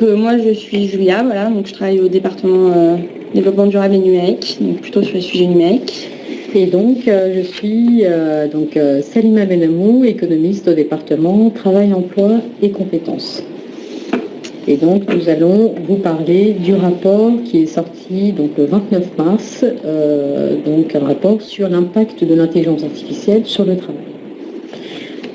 moi je suis Julia, voilà, donc je travaille au département développement durable et numérique, donc plutôt sur les sujets numériques. Et donc je suis Salima Benamou, économiste au département Travail, Emploi et Compétences. Et donc nous allons vous parler du rapport qui est sorti donc, le 29 mars, donc un rapport sur l'impact de l'intelligence artificielle sur le travail.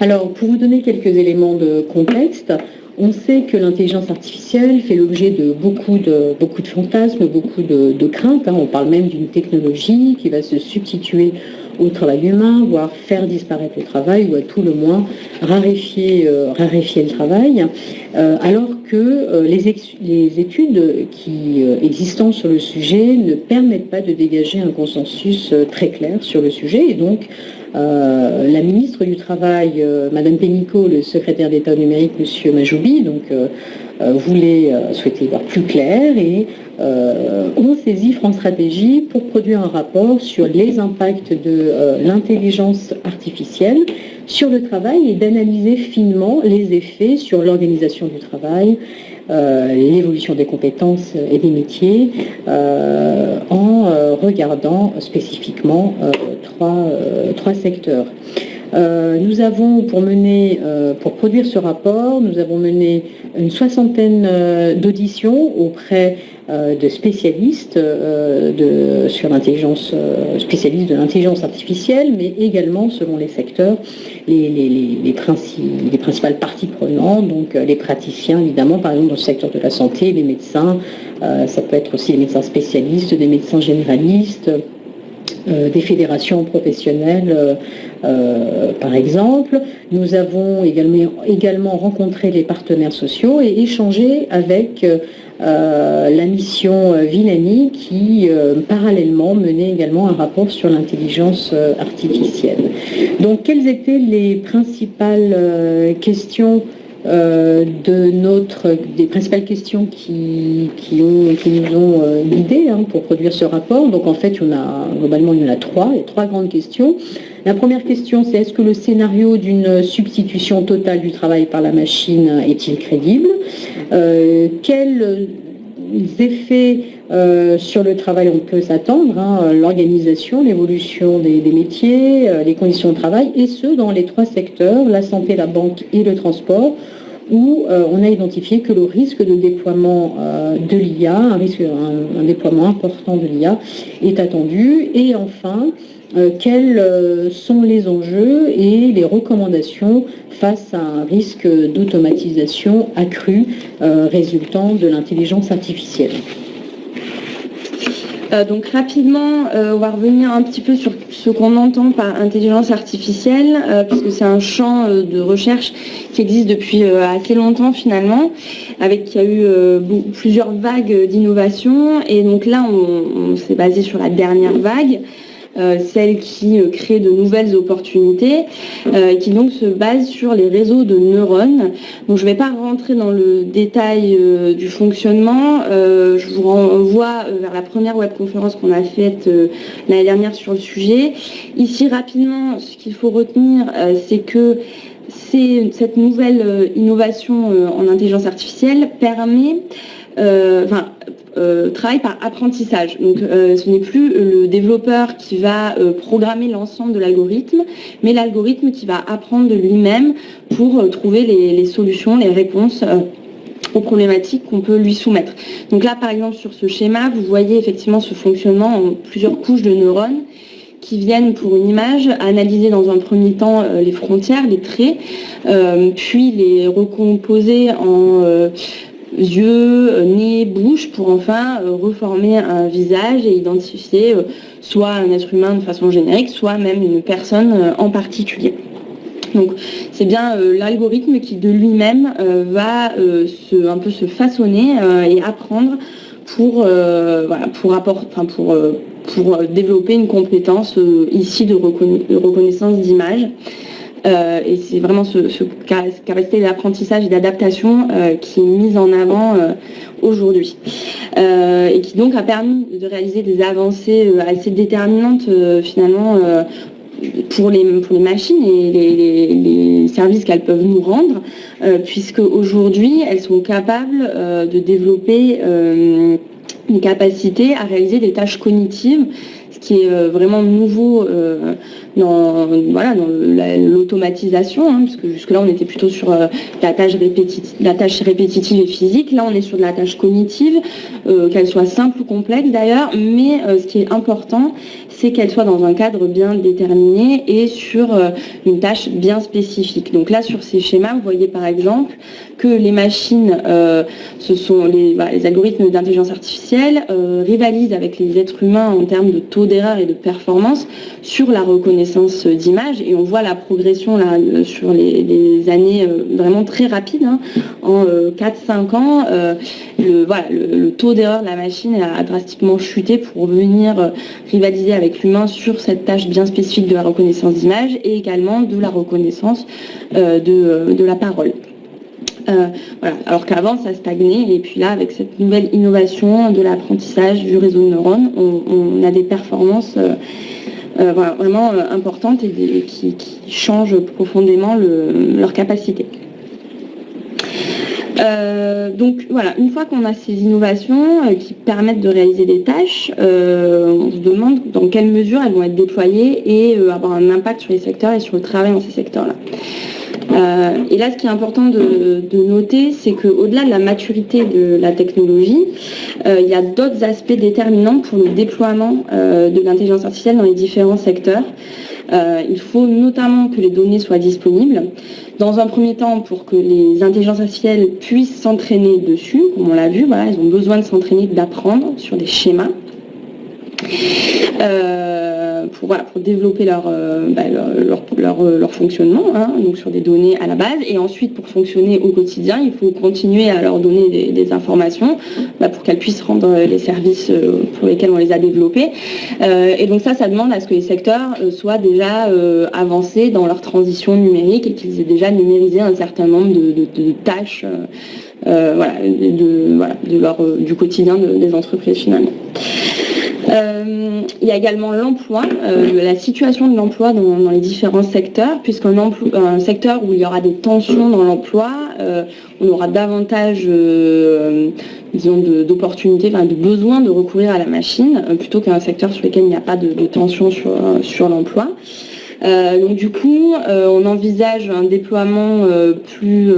Alors pour vous donner quelques éléments de contexte, on sait que l'intelligence artificielle fait l'objet de beaucoup de fantasmes, beaucoup de craintes. On parle même d'une technologie qui va se substituer au travail humain, voire faire disparaître le travail, ou à tout le moins raréfier le travail, alors que les études qui existent sur le sujet ne permettent pas de dégager un consensus très clair sur le sujet. Et donc, la ministre du Travail, Madame Pénicaud, le secrétaire d'État au numérique, Monsieur Majoubi, souhaitait voir plus clair et ont saisi France Stratégie pour produire un rapport sur les impacts de l'intelligence artificielle sur le travail et d'analyser finement les effets sur l'organisation du travail, l'évolution des compétences et des métiers, en regardant spécifiquement trois secteurs. Nous avons, pour produire ce rapport, nous avons mené une soixantaine d'auditions auprès de spécialistes spécialistes de l'intelligence artificielle, mais également, selon les secteurs, les principales parties prenantes, donc les praticiens, évidemment, par exemple dans le secteur de la santé, les médecins, ça peut être aussi les médecins spécialistes, des médecins généralistes, des fédérations professionnelles, par exemple. Nous avons également rencontré les partenaires sociaux et échangé avec la mission Villani qui, parallèlement, menait également un rapport sur l'intelligence artificielle. Donc, quelles étaient les principales questions des principales questions qui nous ont guidés pour produire ce rapport. Donc en fait, globalement, il y en a trois grandes questions. La première question, c'est est-ce que le scénario d'une substitution totale du travail par la machine est-il crédible? Quels effets sur le travail on peut s'attendre, l'organisation, l'évolution des métiers, les conditions de travail, et ce, dans les trois secteurs, la santé, la banque et le transport, où on a identifié que le risque de déploiement de l'IA, un déploiement important de l'IA, est attendu. Et enfin, quels sont les enjeux et les recommandations face à un risque d'automatisation accru résultant de l'intelligence artificielle. Donc rapidement, on va revenir un petit peu sur ce qu'on entend par intelligence artificielle, puisque c'est un champ de recherche qui existe depuis assez longtemps finalement, il y a eu plusieurs vagues d'innovation, et donc là on s'est basé sur la dernière vague, celle qui crée de nouvelles opportunités, qui donc se base sur les réseaux de neurones. Donc je ne vais pas rentrer dans le détail du fonctionnement, je vous renvoie vers la première webconférence qu'on a faite l'année dernière sur le sujet. Ici rapidement, ce qu'il faut retenir, c'est que cette nouvelle innovation en intelligence artificielle permet travaille par apprentissage. Donc ce n'est plus le développeur qui va programmer l'ensemble de l'algorithme, mais l'algorithme qui va apprendre de lui-même pour trouver les solutions, les réponses aux problématiques qu'on peut lui soumettre. Donc là, par exemple, sur ce schéma, vous voyez effectivement ce fonctionnement en plusieurs couches de neurones qui viennent pour une image analyser dans un premier temps les frontières, les traits, puis les recomposer en yeux, nez, bouche, pour enfin reformer un visage et identifier soit un être humain de façon générique, soit même une personne en particulier. Donc c'est bien l'algorithme qui de lui-même va un peu se façonner et apprendre pour développer une compétence ici de reconnaissance d'image. Et c'est vraiment ce capacité d'apprentissage et d'adaptation qui est mise en avant aujourd'hui. Et qui donc a permis de réaliser des avancées assez déterminantes finalement pour les machines et les services qu'elles peuvent nous rendre, puisque aujourd'hui elles sont capables de développer une capacité à réaliser des tâches cognitives, ce qui est vraiment nouveau dans l'automatisation, hein, puisque jusque-là on était plutôt sur la tâche répétitive et physique. Là on est sur de la tâche cognitive, qu'elle soit simple ou complexe d'ailleurs, mais ce qui est important, c'est qu'elle soit dans un cadre bien déterminé et sur une tâche bien spécifique. Donc là, sur ces schémas, vous voyez par exemple que les machines, ce sont les algorithmes d'intelligence artificielle, rivalisent avec les êtres humains en termes de taux d'erreur et de performance sur la reconnaissance d'images. Et on voit la progression là, sur les années vraiment très rapides. Hein. En 4-5 ans, le taux d'erreur de la machine a drastiquement chuté pour venir rivaliser avec l'humain sur cette tâche bien spécifique de la reconnaissance d'image et également de la reconnaissance de la parole. Alors qu'avant ça stagnait, et puis là avec cette nouvelle innovation de l'apprentissage du réseau de neurones, on a des performances vraiment importantes et qui changent profondément leur capacité. Donc voilà, une fois qu'on a ces innovations qui permettent de réaliser des tâches, on se demande dans quelle mesure elles vont être déployées et avoir un impact sur les secteurs et sur le travail dans ces secteurs-là. Et là, ce qui est important de noter, c'est qu'au-delà de la maturité de la technologie, il y a d'autres aspects déterminants pour le déploiement de l'intelligence artificielle dans les différents secteurs. Il faut notamment que les données soient disponibles. Dans un premier temps, pour que les intelligences artificielles puissent s'entraîner dessus, comme on l'a vu, voilà, elles ont besoin de s'entraîner, d'apprendre sur des schémas. Pour développer leur fonctionnement, hein, donc sur des données à la base, et ensuite pour fonctionner au quotidien, il faut continuer à leur donner des informations pour qu'elles puissent rendre les services pour lesquels on les a développés. Et donc ça demande à ce que les secteurs soient déjà avancés dans leur transition numérique et qu'ils aient déjà numérisé un certain nombre de tâches du quotidien des entreprises finalement. Il y a également l'emploi, la situation de l'emploi dans les différents secteurs, puisqu'un secteur où il y aura des tensions dans l'emploi, on aura davantage d'opportunités, de besoin de recourir à la machine, plutôt qu'un secteur sur lequel il n'y a pas de tension sur l'emploi. Donc du coup, on envisage un déploiement plus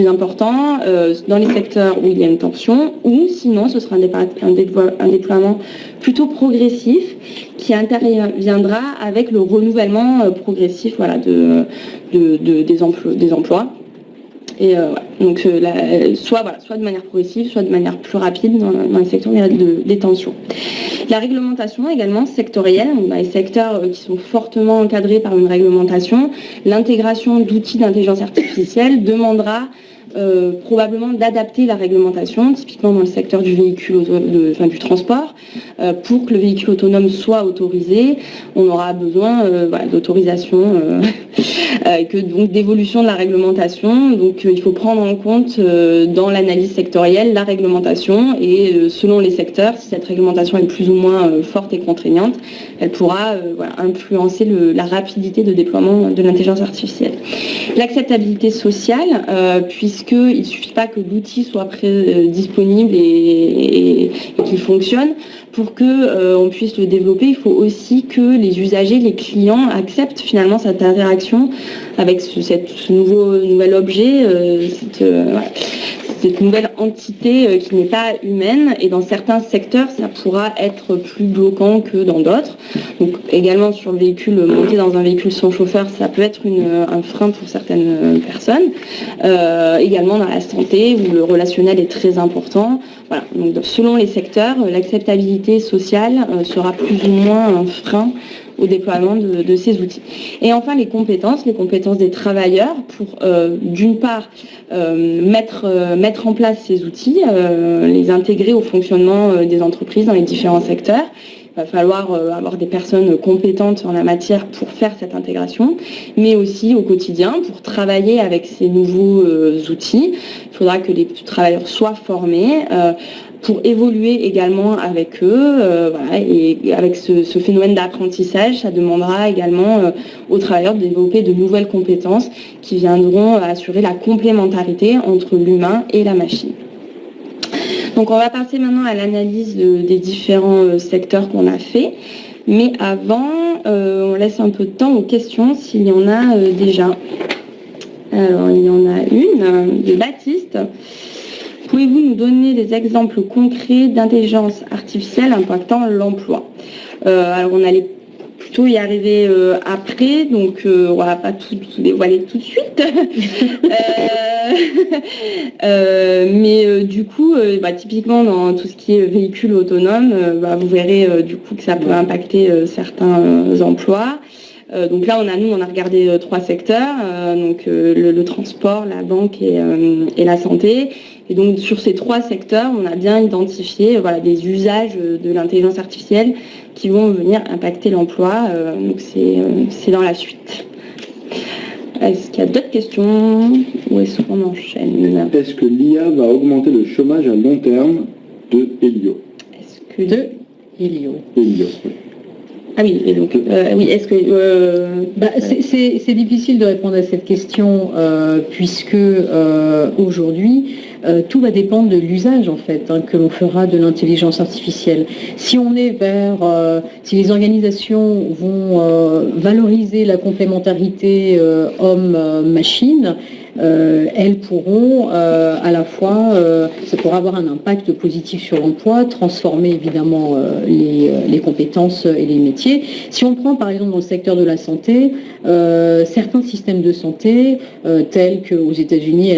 important dans les secteurs où il y a une tension, ou sinon ce sera un déploiement plutôt progressif qui interviendra avec le renouvellement progressif des emplois. Et donc soit de manière progressive, soit de manière plus rapide dans les secteurs où il y a des tensions. La réglementation également sectorielle, donc dans les secteurs qui sont fortement encadrés par une réglementation, l'intégration d'outils d'intelligence artificielle demandera probablement d'adapter la réglementation, typiquement dans le secteur du véhicule, du transport, pour que le véhicule autonome soit autorisé. On aura besoin d'autorisation, donc d'évolution de la réglementation. Donc il faut prendre en compte dans l'analyse sectorielle la réglementation et selon les secteurs, si cette réglementation est plus ou moins forte et contraignante, elle pourra influencer la rapidité de déploiement de l'intelligence artificielle. L'acceptabilité sociale, puisqu'il ne suffit pas que l'outil soit disponible et qu'il fonctionne. Pour qu'on puisse le développer, il faut aussi que les usagers, les clients acceptent finalement cette interaction avec ce nouvel objet, cette nouvelle entité qui n'est pas humaine, et dans certains secteurs ça pourra être plus bloquant que dans d'autres. Donc également sur le véhicule, monter dans un véhicule sans chauffeur, ça peut être un frein pour certaines personnes. Également dans la santé où le relationnel est très important. Voilà. Donc selon les secteurs, l'acceptabilité sociale sera plus ou moins un frein au déploiement de ces outils. Et enfin, les compétences des travailleurs pour, d'une part, mettre en place ces outils, les intégrer au fonctionnement des entreprises dans les différents secteurs, Il va falloir avoir des personnes compétentes en la matière pour faire cette intégration, mais aussi au quotidien, pour travailler avec ces nouveaux outils. Il faudra que les travailleurs soient formés pour évoluer également avec eux. Voilà, et avec ce phénomène d'apprentissage, ça demandera également aux travailleurs de développer de nouvelles compétences qui viendront assurer la complémentarité entre l'humain et la machine. Donc on va passer maintenant à l'analyse des différents secteurs qu'on a fait. Mais avant, on laisse un peu de temps aux questions s'il y en a déjà. Alors il y en a une de Baptiste. Pouvez-vous nous donner des exemples concrets d'intelligence artificielle impactant l'emploi? Alors on allait plutôt y arriver après, donc on va pas tout dévoiler tout de suite. Mais du coup, typiquement dans tout ce qui est véhicule autonome, vous verrez du coup que ça peut impacter certains emplois. Donc là, on a regardé 3 secteurs, donc le transport, la banque et la santé. Et donc sur ces 3 secteurs, on a bien identifié des usages de l'intelligence artificielle qui vont venir impacter l'emploi. Donc c'est dans la suite. Est-ce qu'il y a d'autres questions ou est-ce qu'on enchaîne? Est-ce que l'IA va augmenter le chômage à long terme de Elio? Elio. Elio. Ah oui, et donc, oui, est-ce que... c'est difficile de répondre à cette question puisque aujourd'hui, tout va dépendre de l'usage en fait que l'on fera de l'intelligence artificielle. Si on est si les organisations vont valoriser la complémentarité homme-machine, elles pourront à la fois, ça pourra avoir un impact positif sur l'emploi, transformer évidemment les compétences et les métiers. Si on prend par exemple dans le secteur de la santé, certains systèmes de santé, tels qu'aux États-Unis,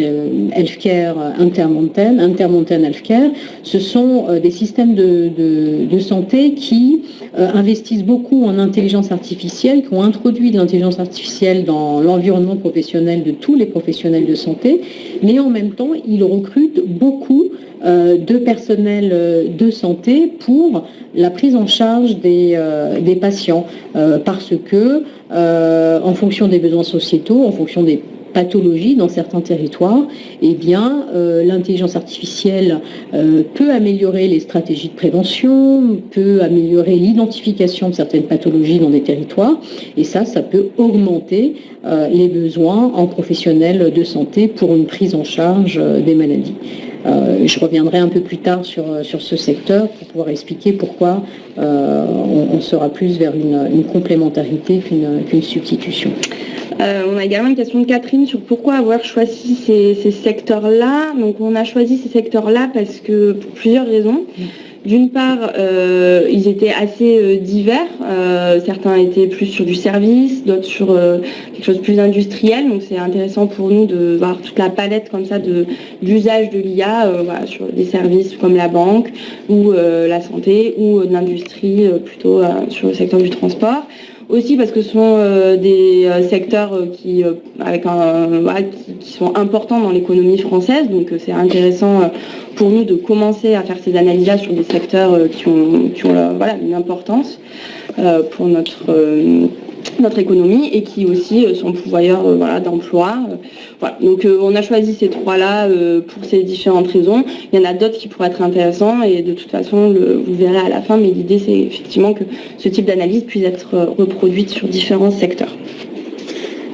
Healthcare Intermountain Healthcare, ce sont des systèmes de santé qui investissent beaucoup en intelligence artificielle, qui ont introduit de l'intelligence artificielle dans l'environnement professionnel de tous les professionnels de santé, mais en même temps, ils recrutent beaucoup de personnel de santé pour la prise en charge des patients, parce que en fonction des besoins sociétaux, en fonction des pathologies dans certains territoires, eh bien, l'intelligence artificielle peut améliorer les stratégies de prévention, peut améliorer l'identification de certaines pathologies dans des territoires, et ça peut augmenter les besoins en professionnels de santé pour une prise en charge des maladies. Je reviendrai un peu plus tard sur ce secteur pour pouvoir expliquer pourquoi on sera plus vers une complémentarité qu'une substitution. On a également une question de Catherine sur pourquoi avoir choisi ces secteurs-là. Donc on a choisi ces secteurs-là parce que pour plusieurs raisons. D'une part, ils étaient assez divers. Certains étaient plus sur du service, d'autres sur quelque chose de plus industriel. Donc c'est intéressant pour nous de voir toute la palette comme ça d'usage de l'IA sur des services comme la banque ou la santé ou de l'industrie plutôt sur le secteur du transport. Aussi parce que ce sont des secteurs qui sont importants dans l'économie française, donc c'est intéressant pour nous de commencer à faire ces analyses-là sur des secteurs qui ont une importance pour notre économie et qui aussi sont pourvoyeurs d'emplois. Donc on a choisi ces 3-là pour ces différentes raisons. Il y en a d'autres qui pourraient être intéressants et de toute façon vous verrez à la fin, mais l'idée c'est effectivement que ce type d'analyse puisse être reproduite sur différents secteurs.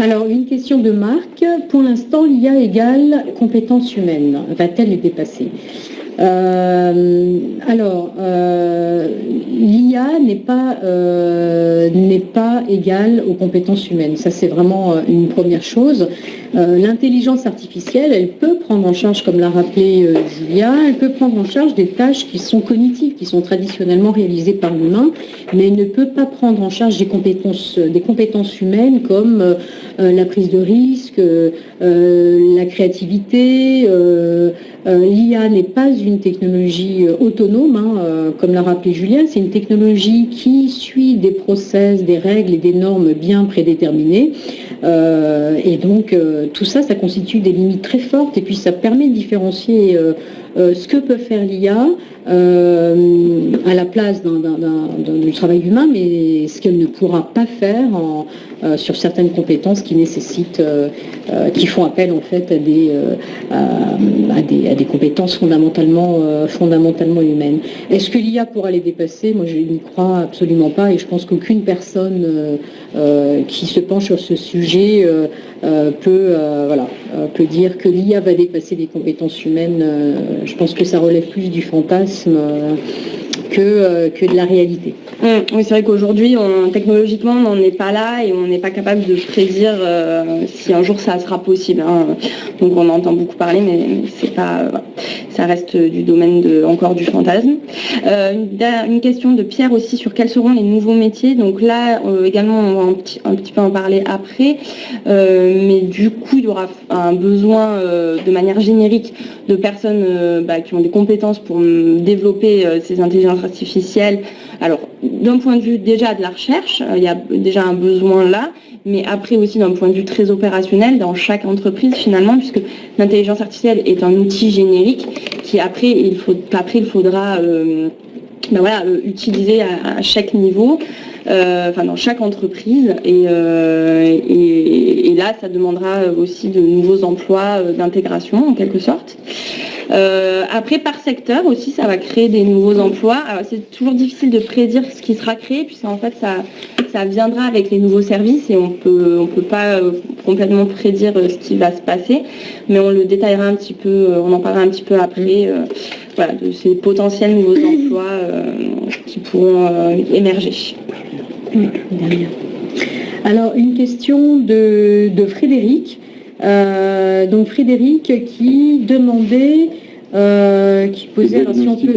Alors, une question de Marc. Pour l'instant, l'IA égale compétences humaines. Va-t-elle les dépasser ? L'IA n'est pas égale aux compétences humaines. Ça, c'est vraiment une première chose. L'intelligence artificielle, elle peut prendre en charge, comme l'a rappelé Julia, elle peut prendre en charge des tâches qui sont cognitives, qui sont traditionnellement réalisées par l'humain, mais elle ne peut pas prendre en charge des compétences humaines comme la prise de risque, la créativité. L'IA n'est pas une technologie autonome, comme l'a rappelé Julien, c'est une technologie qui suit des process, des règles et des normes bien prédéterminées. Et donc tout ça constitue des limites très fortes et puis ça permet de différencier ce que peut faire l'IA à la place du travail humain, mais ce qu'elle ne pourra pas faire sur certaines compétences qui nécessitent, qui font appel en fait à des compétences fondamentalement humaines. Est-ce que l'IA pourra les dépasser? Moi, je n'y crois absolument pas, et je pense qu'aucune personne qui se penche sur ce sujet peut dire que l'IA va dépasser les compétences humaines. Je pense que ça relève plus du fantasme que de la réalité. Oui, c'est vrai qu'aujourd'hui, technologiquement, on n'en est pas là et on n'est pas capable de prédire si un jour ça sera possible. Donc on entend beaucoup parler, mais c'est pas, ça reste du domaine encore du fantasme. Une question de Pierre aussi sur quels seront les nouveaux métiers. Donc là, également, on va un petit peu en parler après. Mais du coup, il y aura un besoin de manière générique de personnes qui ont des compétences pour développer ces intelligences artificielles. Alors, d'un point de vue déjà de la recherche, il y a déjà un besoin là, mais après aussi d'un point de vue très opérationnel dans chaque entreprise finalement, puisque l'intelligence artificielle est un outil générique qui après il faudra utiliser à chaque niveau. Dans chaque entreprise et là ça demandera aussi de nouveaux emplois d'intégration en quelque sorte. Après par secteur aussi ça va créer des nouveaux emplois. Alors c'est toujours difficile de prédire ce qui sera créé puisque en fait ça viendra avec les nouveaux services et on peut pas complètement prédire ce qui va se passer, mais on le détaillera un petit peu, on en parlera un petit peu après de ces potentiels nouveaux emplois qui pourront émerger. Alors, une question de Frédéric. Donc, Frédéric qui demandait, qui posait... Alors, si on peut...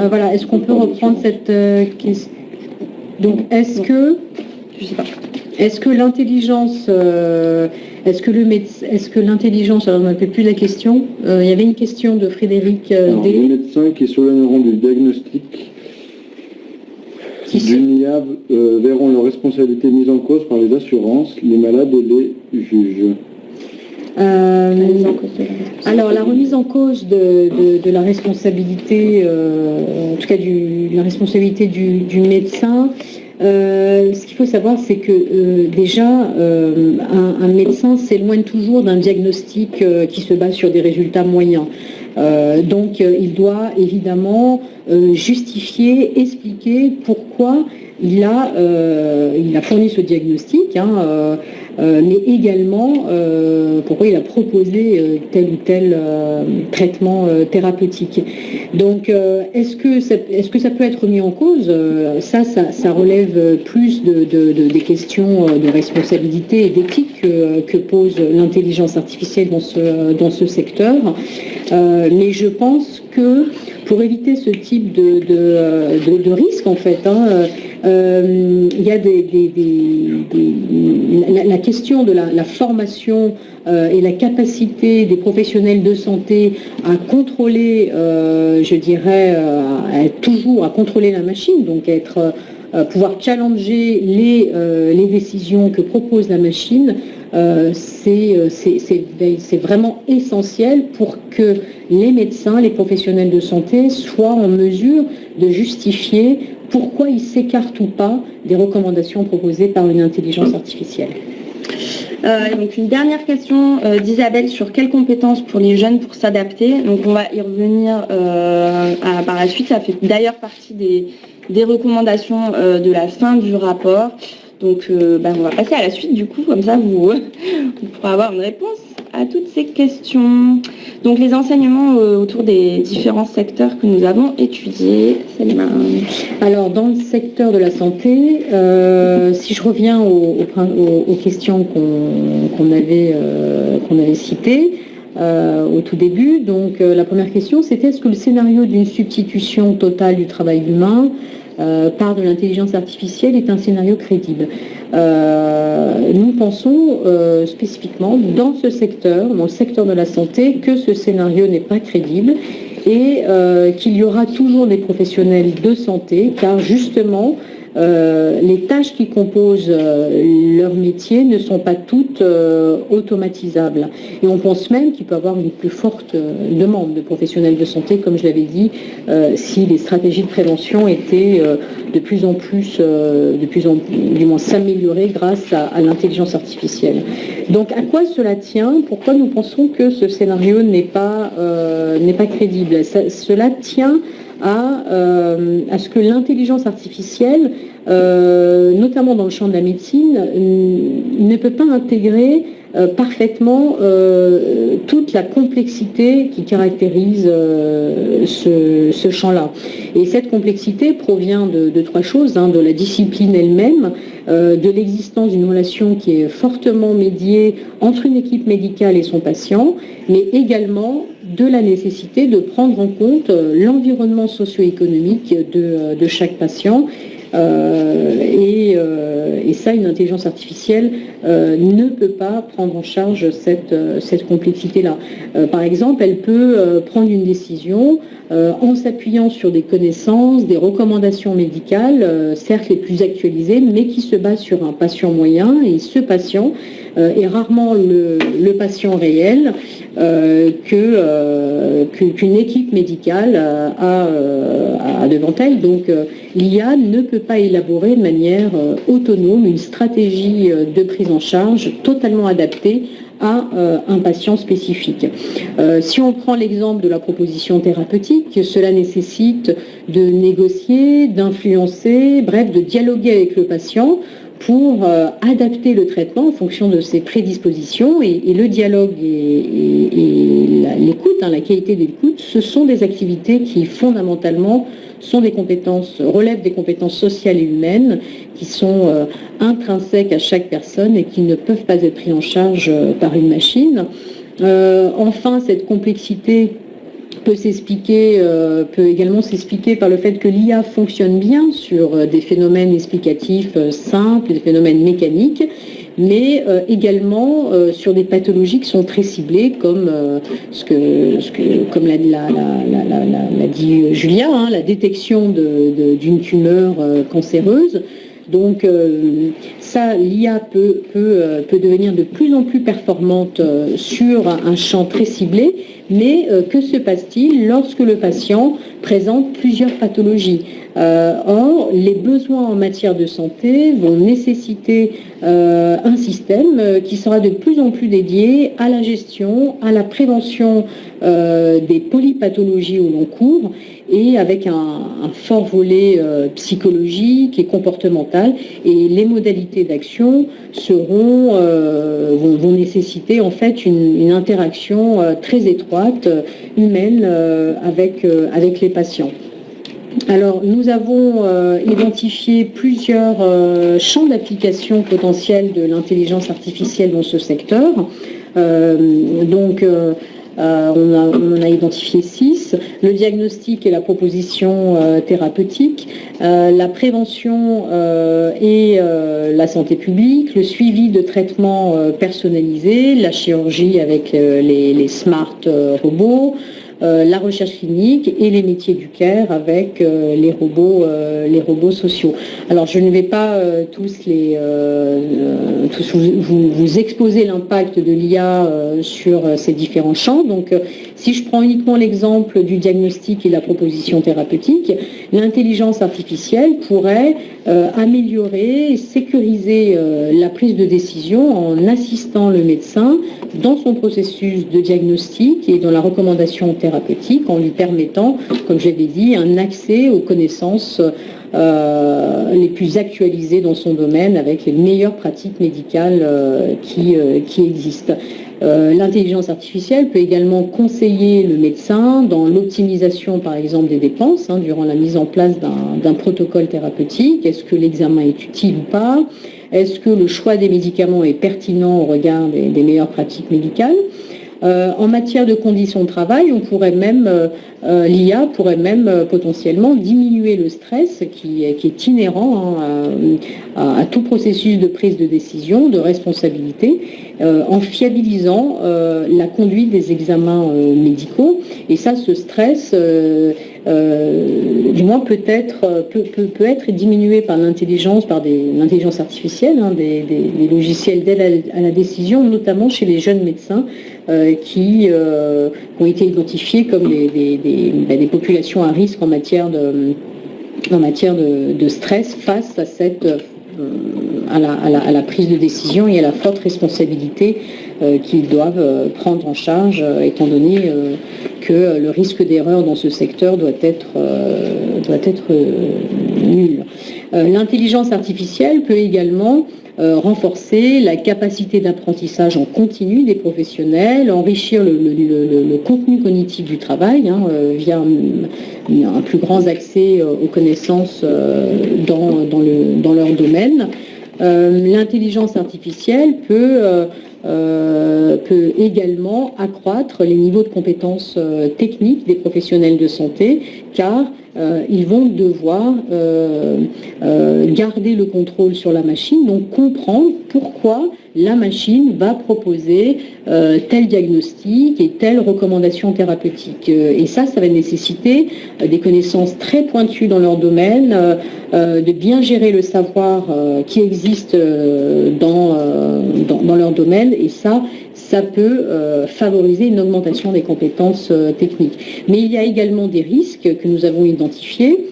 Voilà. Est-ce qu'on peut reprendre cette question? Donc, est-ce que... Je sais pas. Est-ce que l'intelligence... Est-ce que l'intelligence... Alors, je ne me rappelle plus la question. Il y avait une question de Frédéric. Les médecins qui s'éloigneront du diagnostic d'une IA verront leurs responsabilités mises en cause par les assurances, les malades et les juges. Alors la remise en cause de la responsabilité, en tout cas la responsabilité du médecin, ce qu'il faut savoir c'est que déjà un médecin s'éloigne toujours d'un diagnostic qui se base sur des résultats moyens. Donc il doit évidemment justifier, expliquer pourquoi il a fourni ce diagnostic, mais également pourquoi il a proposé tel ou tel traitement thérapeutique. Donc est-ce que ça peut être mis en cause? Ça relève plus des questions de responsabilité et d'éthique que pose l'intelligence artificielle dans ce secteur. Mais je pense que pour éviter ce type de risque, en fait, il y a la question de la formation et la capacité des professionnels de santé à contrôler, toujours à contrôler la machine, donc pouvoir challenger les décisions que propose la machine. C'est vraiment essentiel pour que les médecins, les professionnels de santé soient en mesure de justifier pourquoi ils s'écartent ou pas des recommandations proposées par une intelligence artificielle. Donc une dernière question d'Isabelle sur quelles compétences pour les jeunes pour s'adapter. Donc on va y revenir par la suite. Ça fait d'ailleurs partie des recommandations de la fin du rapport. Donc on va passer à la suite du coup, comme ça vous pourrez avoir une réponse à toutes ces questions. Donc les enseignements autour des différents secteurs que nous avons étudiés. Salima. Alors dans le secteur de la santé, si je reviens aux questions qu'on avait citées au tout début, donc la première question c'était est-ce que le scénario d'une substitution totale du travail humain par de l'intelligence artificielle est un scénario crédible. Nous pensons spécifiquement dans le secteur de la santé, que ce scénario n'est pas crédible et qu'il y aura toujours des professionnels de santé, car justement, les tâches qui composent leur métier ne sont pas toutes automatisables. Et on pense même qu'il peut y avoir une plus forte demande de professionnels de santé, comme je l'avais dit, si les stratégies de prévention étaient de plus en plus, du moins s'améliorer grâce à l'intelligence artificielle. Donc à quoi cela tient? Pourquoi nous pensons que ce scénario n'est pas crédible? Cela tient à ce que l'intelligence artificielle, notamment dans le champ de la médecine, ne peut pas intégrer parfaitement toute la complexité qui caractérise ce champ-là. Et cette complexité provient de trois choses, de la discipline elle-même, de l'existence d'une relation qui est fortement médiée entre une équipe médicale et son patient, mais également de la nécessité de prendre en compte l'environnement socio-économique de chaque patient. Et ça, une intelligence artificielle ne peut pas prendre en charge cette complexité-là. Par exemple, elle peut prendre une décision en s'appuyant sur des connaissances, des recommandations médicales, certes les plus actualisées, mais qui se basent sur un patient moyen, et ce patient est rarement le patient réel qu'une équipe médicale a devant elle. Donc l'IA ne peut pas élaborer de manière autonome une stratégie de prise en charge totalement adaptée à un patient spécifique. Si on prend l'exemple de la proposition thérapeutique, cela nécessite de négocier, d'influencer, bref, de dialoguer avec le patient pour adapter le traitement en fonction de ses prédispositions, et le dialogue et l'écoute, la qualité de l'écoute, ce sont des activités qui fondamentalement relèvent des compétences sociales et humaines qui sont intrinsèques à chaque personne et qui ne peuvent pas être prises en charge par une machine. Enfin, cette complexité peut également s'expliquer par le fait que l'IA fonctionne bien sur des phénomènes explicatifs simples, des phénomènes mécaniques, mais également sur des pathologies qui sont très ciblées, comme comme l'a dit Julia, la détection d'une tumeur cancéreuse. Donc l'IA peut devenir de plus en plus performante sur un champ très ciblé, mais que se passe-t-il lorsque le patient présente plusieurs pathologies? Or, les besoins en matière de santé vont nécessiter un système qui sera de plus en plus dédié à la gestion, à la prévention des polypathologies au long cours, et avec un fort volet psychologique et comportemental. Et les modalités d'action vont nécessiter en fait une interaction très étroite, humaine, avec les patients. Alors, nous avons identifié plusieurs champs d'application potentiels de l'intelligence artificielle dans ce secteur. On en a identifié 6. Le diagnostic et la proposition thérapeutique, la prévention et la santé publique, le suivi de traitements personnalisés, la chirurgie avec les smart robots, la recherche clinique et les métiers du care avec les robots sociaux. Alors je ne vais pas tous vous exposer l'impact de l'IA sur ces différents champs. Donc si je prends uniquement l'exemple du diagnostic et la proposition thérapeutique, l'intelligence artificielle pourrait améliorer et sécuriser la prise de décision en assistant le médecin dans son processus de diagnostic et dans la recommandation thérapeutique, en lui permettant, comme je l'ai dit, un accès aux connaissances les plus actualisées dans son domaine avec les meilleures pratiques médicales qui existent. L'intelligence artificielle peut également conseiller le médecin dans l'optimisation, par exemple, des dépenses durant la mise en place d'un protocole thérapeutique. Est-ce que l'examen est utile ou pas? Est-ce que le choix des médicaments est pertinent au regard des meilleures pratiques médicales? En matière de conditions de travail, l'IA pourrait même potentiellement diminuer le stress qui est inhérent à tout processus de prise de décision, de responsabilité, en fiabilisant la conduite des examens médicaux Et ça, ce stress, du moins peut être diminué par l'intelligence, l'intelligence artificielle, des logiciels d'aide à la décision, notamment chez les jeunes médecins qui ont été identifiés comme des populations à risque en matière de stress face à à la prise de décision et à la forte responsabilité qu'ils doivent prendre en charge, étant donné que le risque d'erreur dans ce secteur doit être nul. L'intelligence artificielle peut également renforcer la capacité d'apprentissage en continu des professionnels, enrichir le contenu cognitif du travail via un plus grand accès aux connaissances dans leur domaine. L'intelligence artificielle peut également accroître les niveaux de compétences techniques des professionnels de santé, car ils vont devoir garder le contrôle sur la machine, donc comprendre pourquoi la machine va proposer tel diagnostic et telle recommandation thérapeutique. Et ça va nécessiter des connaissances très pointues dans leur domaine, de bien gérer le savoir qui existe dans leur domaine, et ça peut favoriser une augmentation des compétences techniques. Mais il y a également des risques que nous avons identifiés,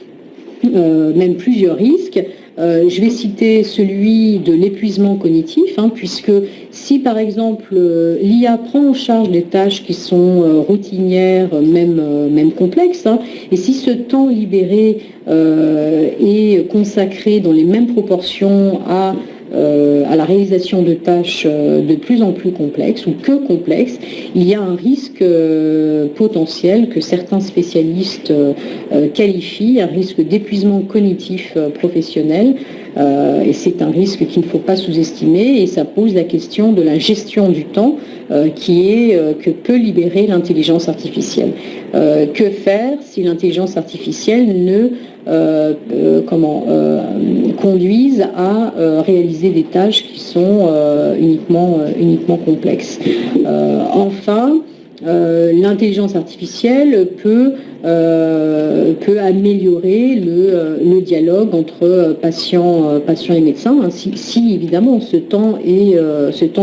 même plusieurs risques. Je vais citer celui de l'épuisement cognitif, puisque si par exemple l'IA prend en charge des tâches qui sont routinières, même complexes, et si ce temps libéré est consacré dans les mêmes proportions à la réalisation de tâches de plus en plus complexes ou que complexes, il y a un risque potentiel que certains spécialistes qualifient, un risque d'épuisement cognitif professionnel. Et c'est un risque qu'il ne faut pas sous-estimer, et ça pose la question de la gestion du temps que peut libérer l'intelligence artificielle. Que faire si l'intelligence artificielle ne conduisent à réaliser des tâches qui sont uniquement complexes. Enfin, l'intelligence artificielle peut améliorer le dialogue entre patients et médecins, si évidemment ce temps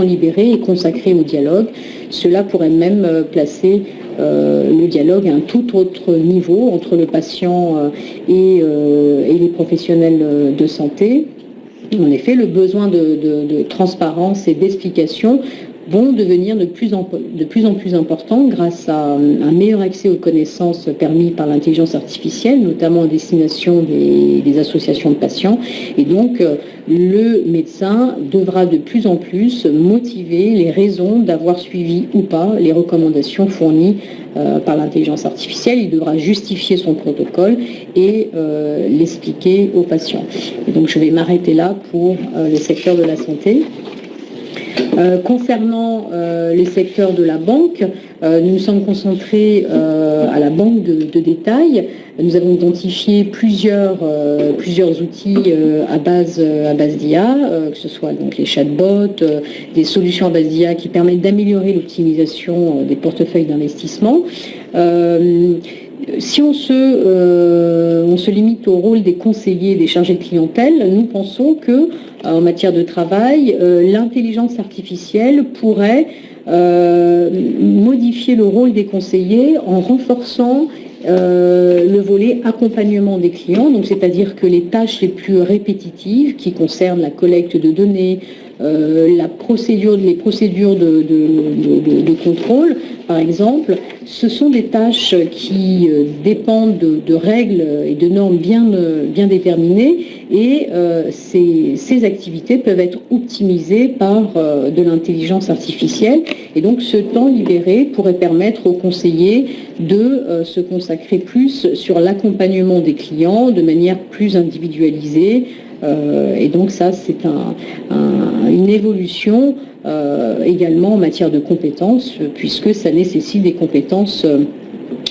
libéré est consacré au dialogue. Cela pourrait même placer le dialogue à un tout autre niveau entre le patient et les professionnels de santé. En effet, le besoin de transparence et d'explication vont devenir de plus en plus importants grâce à un meilleur accès aux connaissances permis par l'intelligence artificielle, notamment en destination des associations de patients. Et donc, le médecin devra de plus en plus motiver les raisons d'avoir suivi ou pas les recommandations fournies par l'intelligence artificielle. Il devra justifier son protocole et l'expliquer aux patients. Et donc, je vais m'arrêter là pour le secteur de la santé. Concernant les secteurs de la banque, nous nous sommes concentrés à la banque de détail. Nous avons identifié plusieurs outils à base d'IA, que ce soit donc les chatbots, des solutions à base d'IA qui permettent d'améliorer l'optimisation des portefeuilles d'investissement. Si on se limite au rôle des conseillers, des chargés de clientèle, nous pensons que en matière de travail, l'intelligence artificielle pourrait modifier le rôle des conseillers en renforçant le volet accompagnement des clients, donc c'est-à-dire que les tâches les plus répétitives qui concernent la collecte de données, les procédures de contrôle, par exemple, ce sont des tâches qui dépendent de règles et de normes bien déterminées, et ces activités peuvent être optimisées par de l'intelligence artificielle. Et donc ce temps libéré pourrait permettre aux conseillers de se consacrer plus sur l'accompagnement des clients de manière plus individualisée. Et donc ça, c'est une évolution également en matière de compétences, puisque ça nécessite des compétences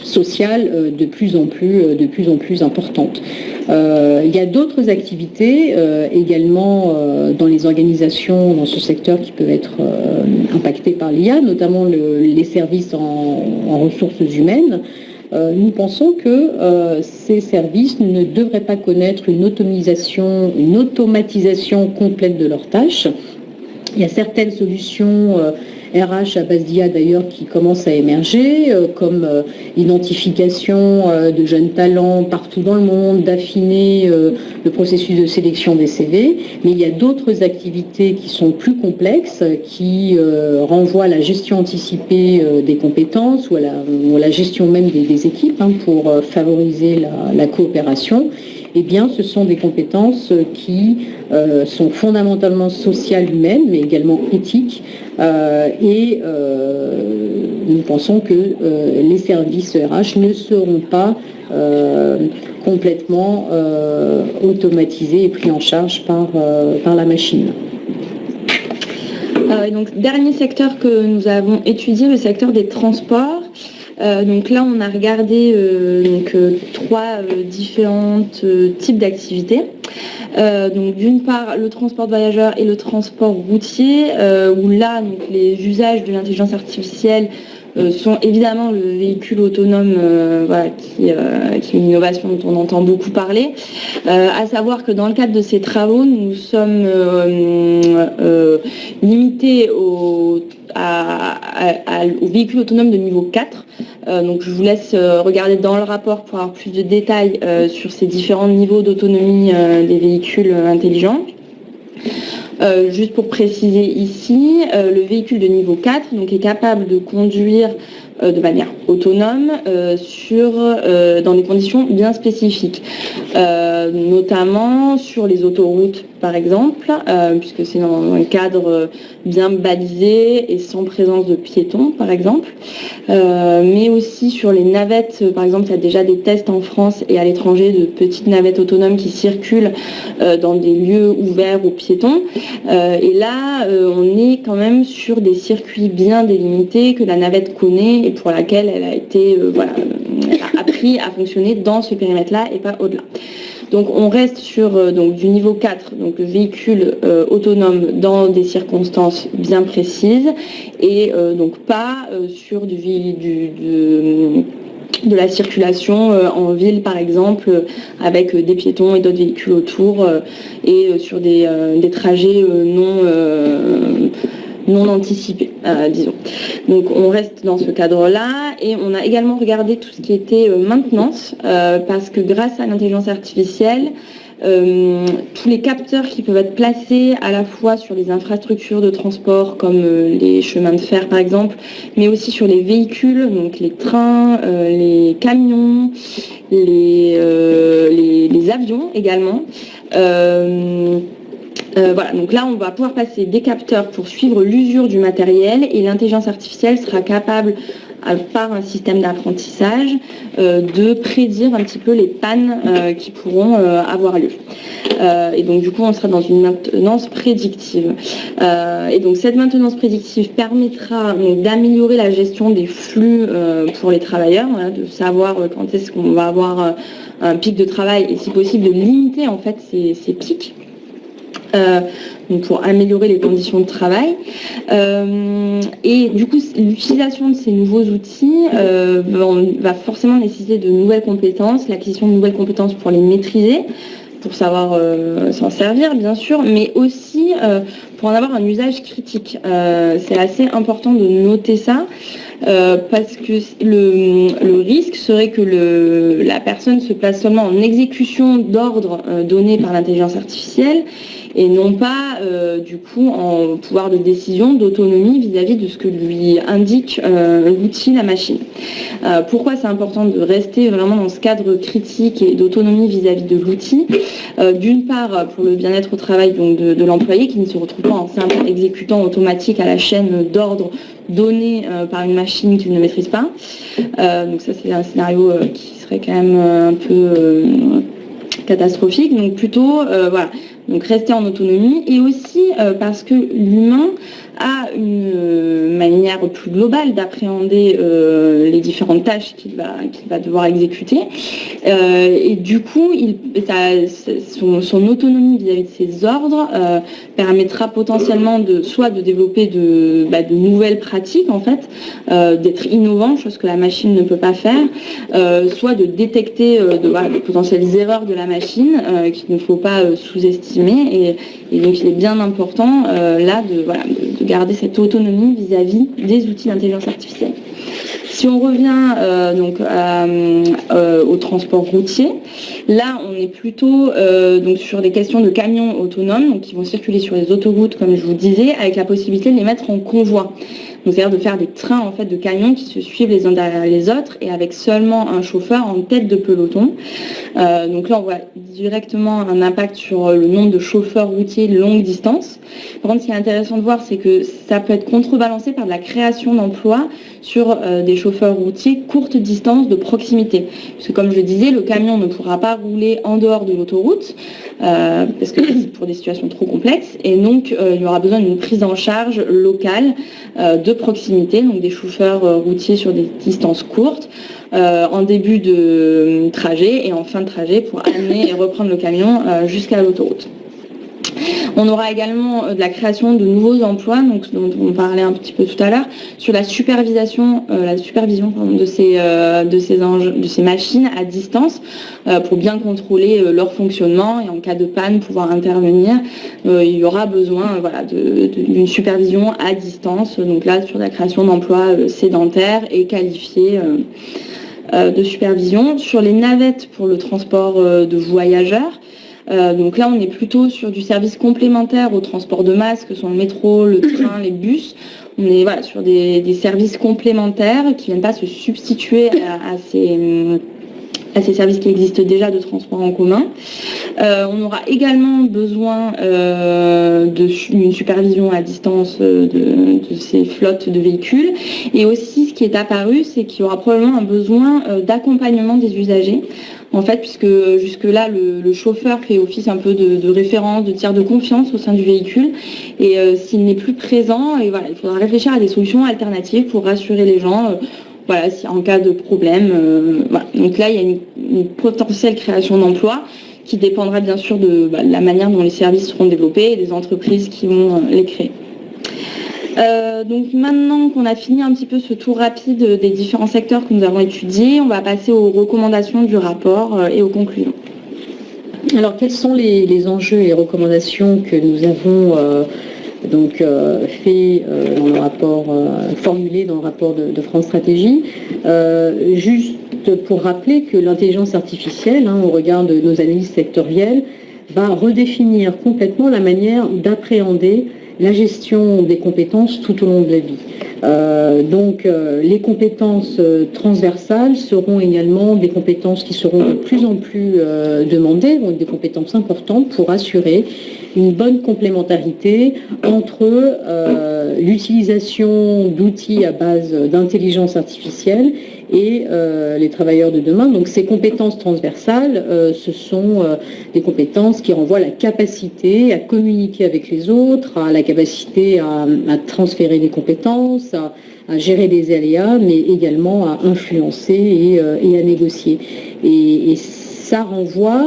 sociale de plus en plus importante. Il y a d'autres activités également dans les organisations dans ce secteur qui peuvent être impactées par l'IA, notamment les services en ressources humaines. Nous pensons que ces services ne devraient pas connaître une automatisation complète de leurs tâches. Il y a certaines solutions RH à base d'IA d'ailleurs qui commencent à émerger, comme l'identification de jeunes talents partout dans le monde, d'affiner le processus de sélection des CV. Mais il y a d'autres activités qui sont plus complexes, qui renvoient à la gestion anticipée des compétences ou à la gestion même des équipes pour favoriser la coopération. Eh bien, ce sont des compétences qui sont fondamentalement sociales, humaines, mais également éthiques. Et nous pensons que les services RH ne seront pas complètement automatisés et pris en charge par la machine. Donc, dernier secteur que nous avons étudié, le secteur des transports. Donc là, on a regardé trois différents types d'activités. Donc d'une part, le transport de voyageurs et le transport routier, où là, donc, les usages de l'intelligence artificielle sont évidemment le véhicule autonome, qui est une innovation dont on entend beaucoup parler. À savoir que dans le cadre de ces travaux, nous sommes limités au véhicule autonome de niveau 4. Donc je vous laisse regarder dans le rapport pour avoir plus de détails sur ces différents niveaux d'autonomie des véhicules intelligents. Juste pour préciser ici, le véhicule de niveau 4 donc, est capable de conduire de manière autonome dans des conditions bien spécifiques, notamment sur les autoroutes par exemple, puisque c'est dans un cadre bien balisé et sans présence de piétons par exemple, mais aussi sur les navettes, par exemple il y a déjà des tests en France et à l'étranger de petites navettes autonomes qui circulent dans des lieux ouverts aux piétons, et là on est quand même sur des circuits bien délimités que la navette connaît et pour laquelle elle a été appris à fonctionner dans ce périmètre-là et pas au-delà. Donc on reste sur du niveau 4, donc le véhicule autonome dans des circonstances bien précises et donc pas sur de la circulation en ville par exemple avec des piétons et d'autres véhicules autour et sur des trajets non anticipés, disons. Donc on reste dans ce cadre-là et on a également regardé tout ce qui était maintenance parce que grâce à l'intelligence artificielle, tous les capteurs qui peuvent être placés à la fois sur les infrastructures de transport comme les chemins de fer par exemple, mais aussi sur les véhicules, donc les trains, les camions, les avions également. Donc là, on va pouvoir passer des capteurs pour suivre l'usure du matériel et l'intelligence artificielle sera capable, par un système d'apprentissage, de prédire un petit peu les pannes qui pourront avoir lieu. Et donc, du coup, on sera dans une maintenance prédictive. Et donc, cette maintenance prédictive permettra d'améliorer la gestion des flux pour les travailleurs, de savoir quand est-ce qu'on va avoir un pic de travail et, si possible, de limiter en fait ces pics. Donc pour améliorer les conditions de travail. Et du coup, l'utilisation de ces nouveaux outils va forcément nécessiter de nouvelles compétences, l'acquisition de nouvelles compétences pour les maîtriser, pour savoir s'en servir bien sûr, mais aussi pour en avoir un usage critique. C'est assez important de noter ça. Parce que le risque serait que la personne se place seulement en exécution d'ordres donnés par l'intelligence artificielle et non pas du coup en pouvoir de décision, d'autonomie vis-à-vis de ce que lui indique l'outil, la machine. Pourquoi c'est important de rester vraiment dans ce cadre critique et d'autonomie vis-à-vis de l'outil? D'une part pour le bien-être au travail donc de l'employé qui ne se retrouve pas en simple exécutant automatique à la chaîne d'ordres donnés par une machine qu'il ne maîtrise pas. Donc ça c'est un scénario qui serait quand même un peu catastrophique. Donc plutôt donc rester en autonomie et aussi parce que l'humain a une manière plus globale d'appréhender les différentes tâches qu'il va devoir exécuter. Et du coup, son autonomie vis-à-vis de ses ordres permettra potentiellement soit de développer de nouvelles pratiques, en fait, d'être innovant, chose que la machine ne peut pas faire, soit de détecter de potentielles erreurs de la machine qu'il ne faut pas sous-estimer. Et donc, il est bien important là de garder cette autonomie vis-à-vis des outils d'intelligence artificielle. Si on revient au transport routier, là on est plutôt donc sur des questions de camions autonomes donc, qui vont circuler sur les autoroutes, comme je vous disais, avec la possibilité de les mettre en convoi. Donc, c'est-à-dire de faire des trains en fait, de camions qui se suivent les uns derrière les autres et avec seulement un chauffeur en tête de peloton. Donc là, on voit directement un impact sur le nombre de chauffeurs routiers longue distance. Par contre, ce qui est intéressant de voir, c'est que ça peut être contrebalancé par de la création d'emplois sur des chauffeurs routiers courte distance de proximité. Parce que comme je le disais, le camion ne pourra pas rouler en dehors de l'autoroute parce que c'est pour des situations trop complexes. Et donc, il y aura besoin d'une prise en charge locale de proximité, donc des chauffeurs routiers sur des distances courtes, en début de trajet et en fin de trajet pour amener et reprendre le camion jusqu'à l'autoroute. On aura également de la création de nouveaux emplois, donc, dont on parlait un petit peu tout à l'heure, sur la supervision de ces machines à distance pour bien contrôler leur fonctionnement et en cas de panne pouvoir intervenir. Il y aura besoin d'une supervision à distance, donc là sur la création d'emplois sédentaires et qualifiés de supervision. Sur les navettes pour le transport de voyageurs, donc là, on est plutôt sur du service complémentaire au transport de masse, que sont le métro, le train, les bus. On est sur des services complémentaires qui ne viennent pas se substituer à ces services qui existent déjà de transport en commun. On aura également besoin d'une supervision à distance de ces flottes de véhicules. Et aussi, ce qui est apparu, c'est qu'il y aura probablement un besoin d'accompagnement des usagers. En fait, puisque jusque-là, le chauffeur fait office un peu de référence, de tiers de confiance au sein du véhicule. Et s'il n'est plus présent, il faudra réfléchir à des solutions alternatives pour rassurer les gens. Si en cas de problème. Donc là, il y a une potentielle création d'emplois qui dépendra bien sûr de la manière dont les services seront développés et des entreprises qui vont les créer. Donc maintenant qu'on a fini un petit peu ce tour rapide des différents secteurs que nous avons étudiés, on va passer aux recommandations du rapport et aux conclusions. Alors, quels sont les enjeux et les recommandations que nous avons fait dans le rapport, formulé dans le rapport de France Stratégie? Juste pour rappeler que l'intelligence artificielle, au regard de nos analyses sectorielles, va redéfinir complètement la manière d'appréhender la gestion des compétences tout au long de la vie. Les compétences transversales seront également des compétences qui seront de plus en plus demandées, donc des compétences importantes pour assurer une bonne complémentarité entre l'utilisation d'outils à base d'intelligence artificielle et les travailleurs de demain. Donc ces compétences transversales, ce sont des compétences qui renvoient à la capacité à communiquer avec les autres, à la capacité à transférer des compétences, à gérer des aléas, mais également à influencer et à négocier. Et ça renvoie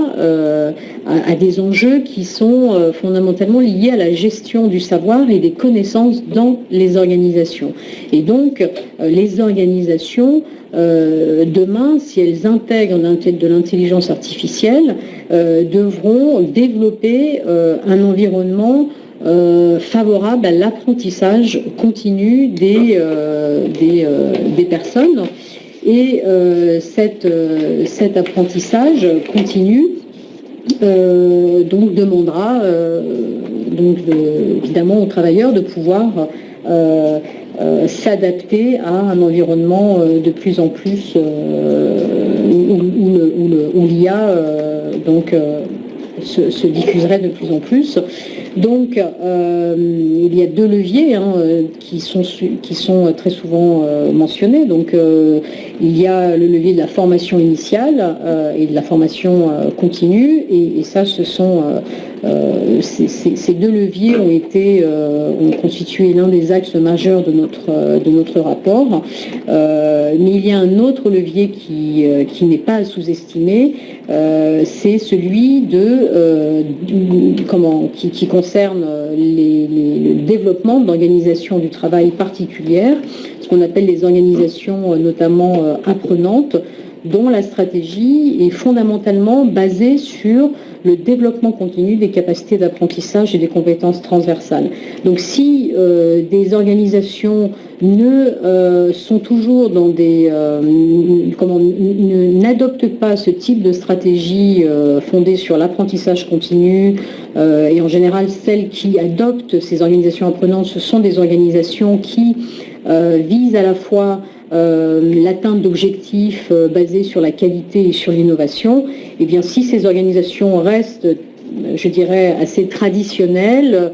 à des enjeux qui sont fondamentalement liés à la gestion du savoir et des connaissances dans les organisations. Et donc, les organisations, demain, si elles intègrent de l'intelligence artificielle, devront développer un environnement favorable à l'apprentissage continu des personnes. Et cet apprentissage continu demandera évidemment aux travailleurs de pouvoir s'adapter à un environnement de plus en plus où l'IA se diffuserait de plus en plus. Donc, il y a deux leviers qui sont très souvent mentionnés. Donc, il y a le levier de la formation initiale et de la formation continue. Et ça, ce sont ces deux leviers ont constitué l'un des axes majeurs de notre rapport. Mais il y a un autre levier qui n'est pas à sous-estimer, c'est celui qui concerne le développement d'organisations du travail particulières, ce qu'on appelle les organisations notamment apprenantes, dont la stratégie est fondamentalement basée sur le développement continu des capacités d'apprentissage et des compétences transversales. Donc si des organisations sont toujours dans n'adoptent pas ce type de stratégie fondée sur l'apprentissage continu, et en général celles qui adoptent ces organisations apprenantes, ce sont des organisations qui visent à la fois l'atteinte d'objectifs basés sur la qualité et sur l'innovation. Et bien si ces organisations restent, je dirais, assez traditionnelles,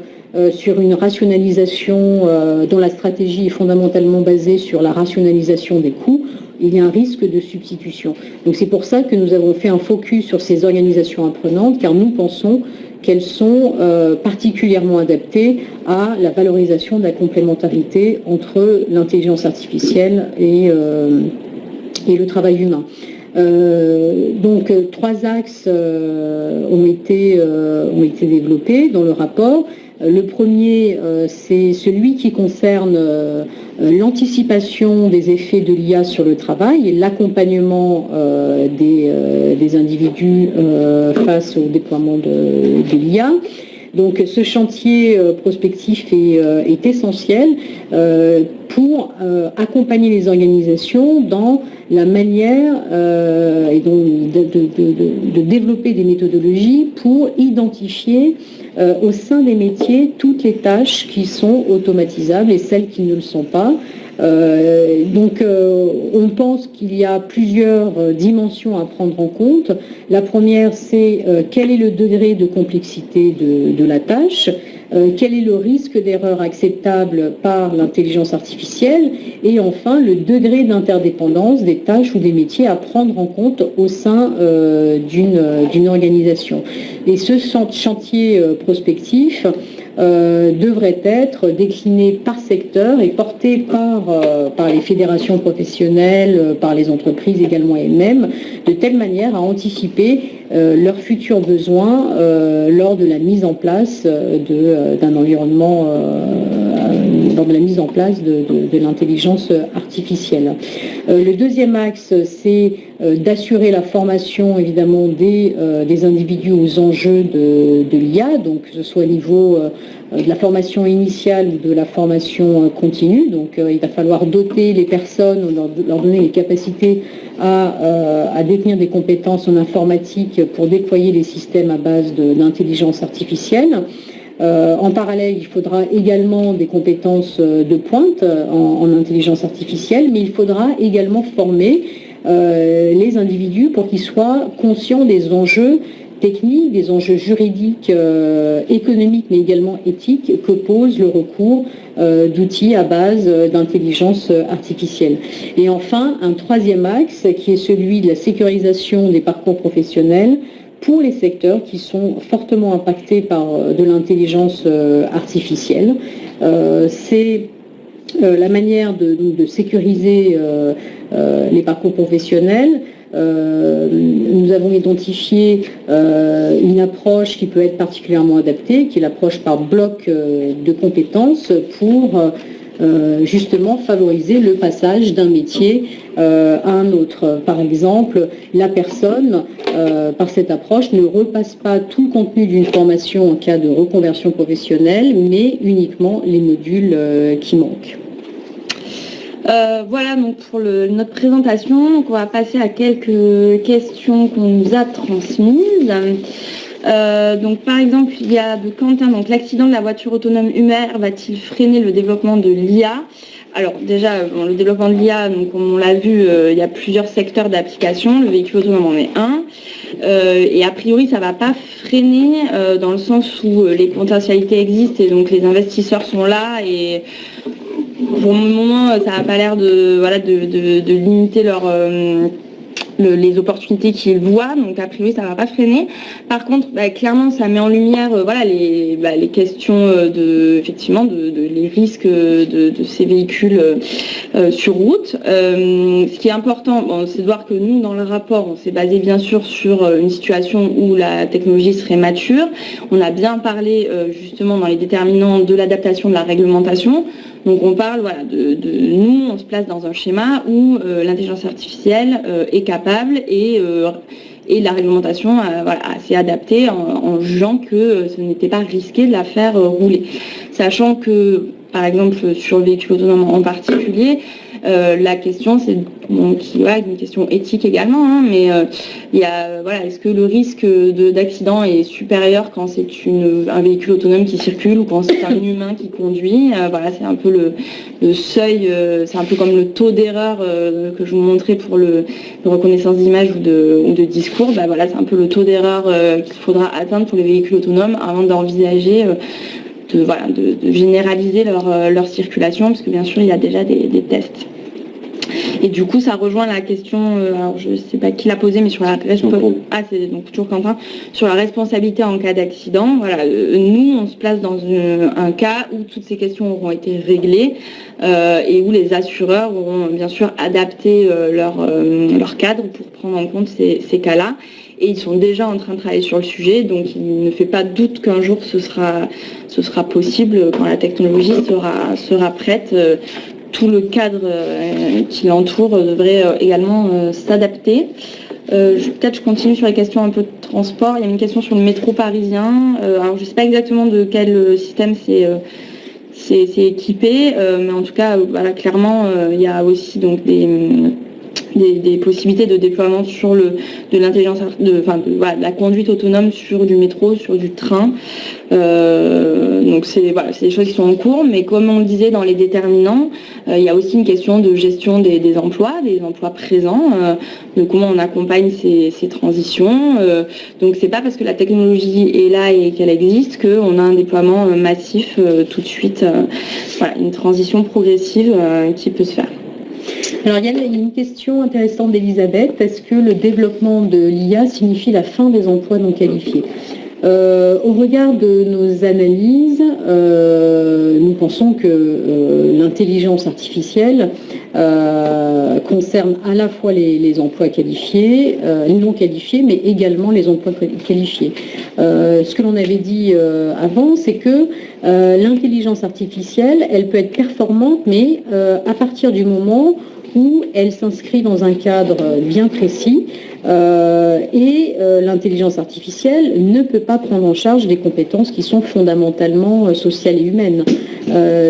sur une rationalisation dont la stratégie est fondamentalement basée sur la rationalisation des coûts, il y a un risque de substitution. Donc c'est pour ça que nous avons fait un focus sur ces organisations apprenantes, car nous pensons qu'elles sont particulièrement adaptées à la valorisation de la complémentarité entre l'intelligence artificielle et le travail humain. Donc trois axes ont été développés dans le rapport. Le premier, c'est celui qui concerne l'anticipation des effets de l'IA sur le travail et l'accompagnement des individus face au déploiement de l'IA. Donc ce chantier prospectif est essentiel pour accompagner les organisations dans la manière de développer des méthodologies pour identifier au sein des métiers toutes les tâches qui sont automatisables et celles qui ne le sont pas. On pense qu'il y a plusieurs dimensions à prendre en compte. La première, c'est quel est le degré de complexité de la tâche, quel est le risque d'erreur acceptable par l'intelligence artificielle, et enfin le degré d'interdépendance des tâches ou des métiers à prendre en compte au sein d'une organisation. Et ce chantier prospectif devrait être décliné par secteur et porté par les fédérations professionnelles, par les entreprises également elles-mêmes, de telle manière à anticiper leurs futurs besoins lors de la mise en place d'un environnement, lors de la mise en place de l'intelligence artificielle. Le deuxième axe, c'est d'assurer la formation évidemment des individus aux enjeux de l'IA, donc que ce soit au niveau de la formation initiale ou de la formation continue. Donc il va falloir doter les personnes, leur donner les capacités à détenir des compétences en informatique pour déployer les systèmes à base d'intelligence artificielle. En parallèle, il faudra également des compétences de pointe en intelligence artificielle, mais il faudra également former les individus pour qu'ils soient conscients des enjeux techniques, des enjeux juridiques, économiques, mais également éthiques que pose le recours d'outils à base d'intelligence artificielle. Et enfin, un troisième axe qui est celui de la sécurisation des parcours professionnels pour les secteurs qui sont fortement impactés par de l'intelligence artificielle. C'est la manière de sécuriser les parcours professionnels. Nous avons identifié une approche qui peut être particulièrement adaptée, qui est l'approche par bloc de compétences pour justement favoriser le passage d'un métier à un autre. Par exemple, la personne, par cette approche, ne repasse pas tout le contenu d'une formation en cas de reconversion professionnelle, mais uniquement les modules qui manquent. Voilà donc pour notre présentation. Donc on va passer à quelques questions qu'on nous a transmises. Donc par exemple, il y a de Quentin, donc l'accident de la voiture autonome Uber va-t-il freiner le développement de l'IA? Alors déjà, le développement de l'IA, donc comme on l'a vu, il y a plusieurs secteurs d'application. Le véhicule autonome en est un. Et a priori, ça ne va pas freiner dans le sens où les potentialités existent et donc les investisseurs sont là. Et pour le moment, ça n'a pas l'air de limiter les opportunités qu'ils voient, donc a priori ça ne va pas freiner. Par contre, clairement ça met en lumière les questions effectivement les risques de ces véhicules sur route. Ce qui est important, c'est de voir que nous dans le rapport on s'est basé bien sûr sur une situation où la technologie serait mature. On a bien parlé justement dans les déterminants de l'adaptation de la réglementation. Donc on parle nous, on se place dans un schéma où l'intelligence artificielle est capable et la réglementation s'est adaptée en jugeant que ce n'était pas risqué de la faire rouler. Sachant que, par exemple, sur le véhicule autonome en particulier, la question, c'est une question éthique également, hein, mais est-ce que le risque d'accident est supérieur quand c'est un véhicule autonome qui circule ou quand c'est un humain qui conduit? C'est un peu le seuil, c'est un peu comme le taux d'erreur que je vous montrais pour le reconnaissance d'image ou de discours. C'est un peu le taux d'erreur qu'il faudra atteindre pour les véhicules autonomes avant d'envisager de généraliser leur circulation, parce que bien sûr il y a déjà des tests. Et du coup ça rejoint la question, alors je ne sais pas qui l'a posée, mais sur la c'est donc toujours Quentin, sur la responsabilité en cas d'accident. Nous on se place dans un cas où toutes ces questions auront été réglées et où les assureurs auront bien sûr adapté leur cadre pour prendre en compte ces cas-là. Et ils sont déjà en train de travailler sur le sujet, donc il ne fait pas doute qu'un jour ce sera possible quand la technologie sera prête. Tout le cadre qui l'entoure devrait également s'adapter. Peut-être je continue sur les questions un peu de transport. Il y a une question sur le métro parisien. Alors je ne sais pas exactement de quel système c'est équipé, mais en tout cas, clairement, il y a aussi donc des possibilités de déploiement sur de l'intelligence, de la conduite autonome sur du métro, sur du train. Donc c'est des choses qui sont en cours, mais comme on le disait dans les déterminants, il y a aussi une question de gestion des emplois présents, de comment on accompagne ces transitions. Donc c'est pas parce que la technologie est là et qu'elle existe qu'on a un déploiement massif tout de suite. Une transition progressive qui peut se faire. Alors il y a une question intéressante d'Elisabeth, est-ce que le développement de l'IA signifie la fin des emplois non qualifiés? Au regard de nos analyses, nous pensons que l'intelligence artificielle concerne à la fois les emplois qualifiés, non qualifiés, mais également les emplois qualifiés. Ce que l'on avait dit avant, c'est que l'intelligence artificielle, elle peut être performante, mais à partir du moment où elle s'inscrit dans un cadre bien précis et l'intelligence artificielle ne peut pas prendre en charge des compétences qui sont fondamentalement sociales et humaines.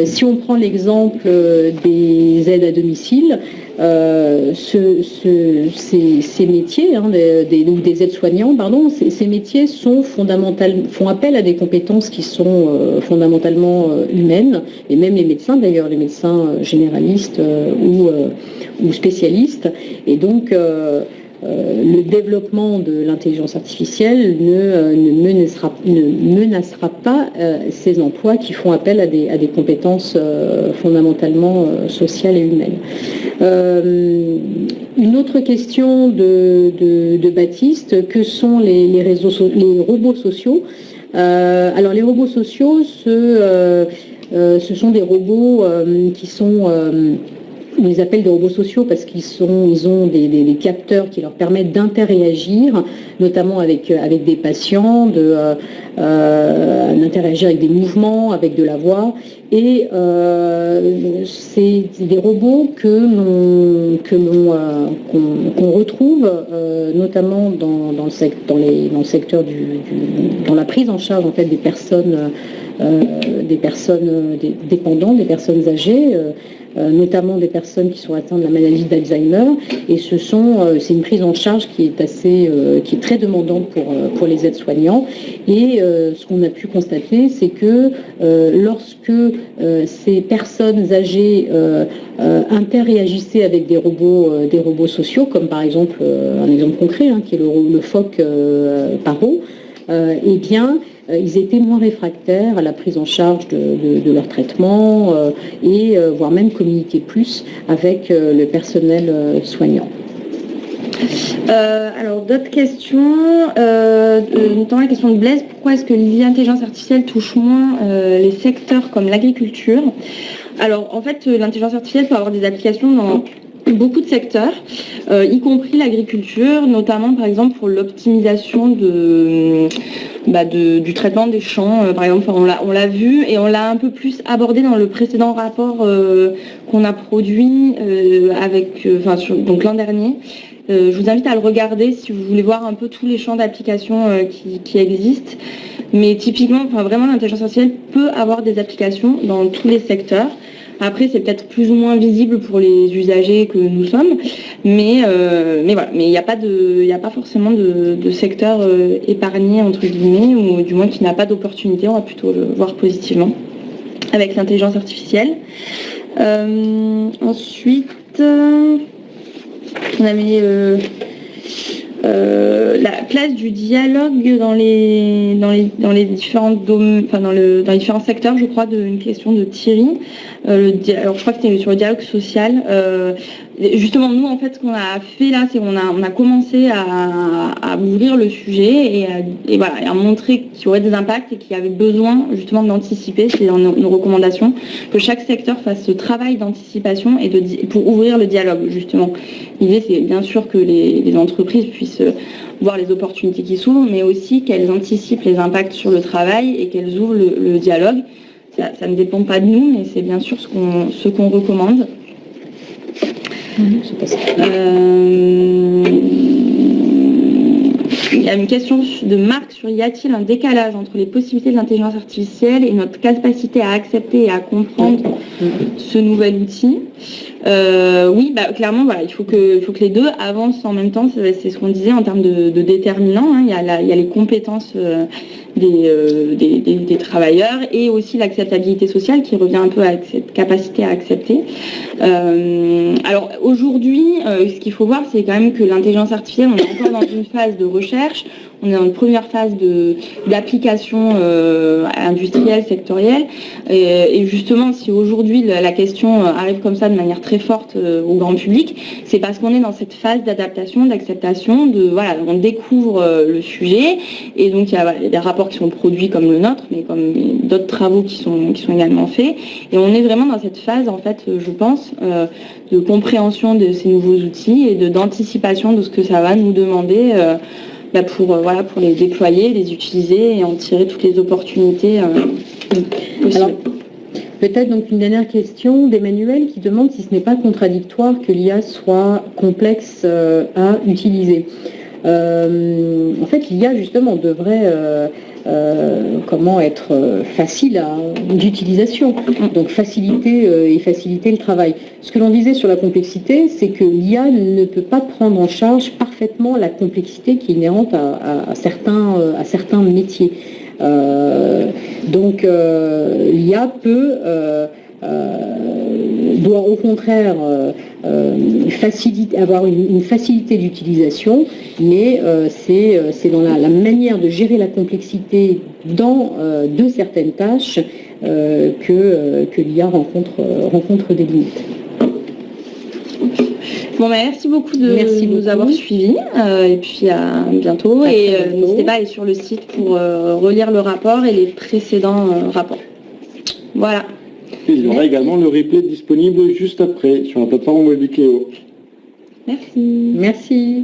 Si on prend l'exemple des aides à domicile, ces métiers, ou des aides-soignants, ces métiers font appel à des compétences qui sont fondamentalement humaines, et même les médecins d'ailleurs, les médecins généralistes ou spécialistes. Et donc, le développement de l'intelligence artificielle ne menacera pas ces emplois qui font appel à des compétences fondamentalement sociales et humaines. Une autre question de Baptiste, que sont les robots sociaux? Alors les robots sociaux, ce sont des robots qui sont... on les appelle des robots sociaux parce qu'ils ont des capteurs qui leur permettent d'interagir, notamment avec des patients, d'interagir avec des mouvements, avec de la voix. Et c'est des robots qu'on retrouve notamment dans le secteur dans la prise en charge en fait des personnes dépendantes, des personnes âgées. Notamment des personnes qui sont atteintes de la maladie d'Alzheimer, et c'est une prise en charge qui est très demandante pour les aides-soignants. Et ce qu'on a pu constater, c'est que lorsque ces personnes âgées interréagissaient avec des robots sociaux, comme par exemple, un exemple concret, qui est le phoque Paro, eh bien, ils étaient moins réfractaires à la prise en charge de leur traitement et voire même communiquer plus avec le personnel soignant. Alors d'autres questions, notamment la question de Blaise, pourquoi est-ce que l'intelligence artificielle touche moins les secteurs comme l'agriculture? Alors en fait l'intelligence artificielle peut avoir des applications dans beaucoup de secteurs, y compris l'agriculture, notamment par exemple pour l'optimisation du traitement des champs. Par exemple, on l'a vu et on l'a un peu plus abordé dans le précédent rapport qu'on a produit donc l'an dernier. Je vous invite à le regarder si vous voulez voir un peu tous les champs d'application qui existent. Mais typiquement, vraiment, l'intelligence artificielle peut avoir des applications dans tous les secteurs. Après, c'est peut-être plus ou moins visible pour les usagers que nous sommes, mais voilà. Mais il n'y a pas forcément de secteur épargné entre guillemets, ou du moins qui n'a pas d'opportunité. On va plutôt le voir positivement avec l'intelligence artificielle. Ensuite, on avait la place du dialogue dans les différents domaines, dans les différents secteurs, je crois, une question de Thierry. Alors je crois que c'était sur le dialogue social. Justement, nous, en fait, ce qu'on a fait là, c'est qu'on a commencé à ouvrir le sujet et à montrer qu'il y aurait des impacts et qu'il y avait besoin justement d'anticiper, c'est dans nos recommandations, que chaque secteur fasse ce travail d'anticipation et pour ouvrir le dialogue, justement. L'idée, c'est bien sûr que les entreprises puissent voir les opportunités qui s'ouvrent, mais aussi qu'elles anticipent les impacts sur le travail et qu'elles ouvrent le dialogue. Ça ne dépend pas de nous, mais c'est bien sûr ce qu'on recommande. Il y a une question de Marc sur y a-t-il un décalage entre les possibilités de l'intelligence artificielle et notre capacité à accepter et à comprendre ce nouvel outil? Oui, clairement, il faut que les deux avancent en même temps. C'est ce qu'on disait en termes de déterminants. Il y a les compétences des travailleurs et aussi l'acceptabilité sociale qui revient un peu à cette capacité à accepter. Alors aujourd'hui, ce qu'il faut voir, c'est quand même que l'intelligence artificielle, on est encore dans une phase de recherche, on est dans une première phase d'application industrielle, sectorielle, et justement, si aujourd'hui la question arrive comme ça de manière très forte au grand public, c'est parce qu'on est dans cette phase d'adaptation, d'acceptation, on découvre le sujet, et donc il y a des rapports qui sont produits comme le nôtre, mais comme d'autres travaux qui sont également faits, et on est vraiment dans cette phase, en fait, je pense, de compréhension de ces nouveaux outils et d'anticipation de ce que ça va nous demander pour les déployer, les utiliser et en tirer toutes les opportunités possibles. Alors, peut-être donc une dernière question d'Emmanuel qui demande si ce n'est pas contradictoire que l'IA soit complexe à utiliser. En fait, l'IA justement devrait être facile d'utilisation, donc faciliter le travail. Ce que l'on disait sur la complexité, c'est que l'IA ne peut pas prendre en charge parfaitement la complexité qui est inhérente à certains métiers. Donc l'IA doit au contraire avoir une facilité d'utilisation, mais c'est dans la manière de gérer la complexité de certaines tâches que l'IA rencontre des limites. Merci beaucoup de nous avoir suivis et puis à bientôt. N'hésitez pas à aller sur le site pour relire le rapport et les précédents rapports. Voilà. Il y aura également le replay disponible juste après sur la plateforme Webikeo. Merci. Merci.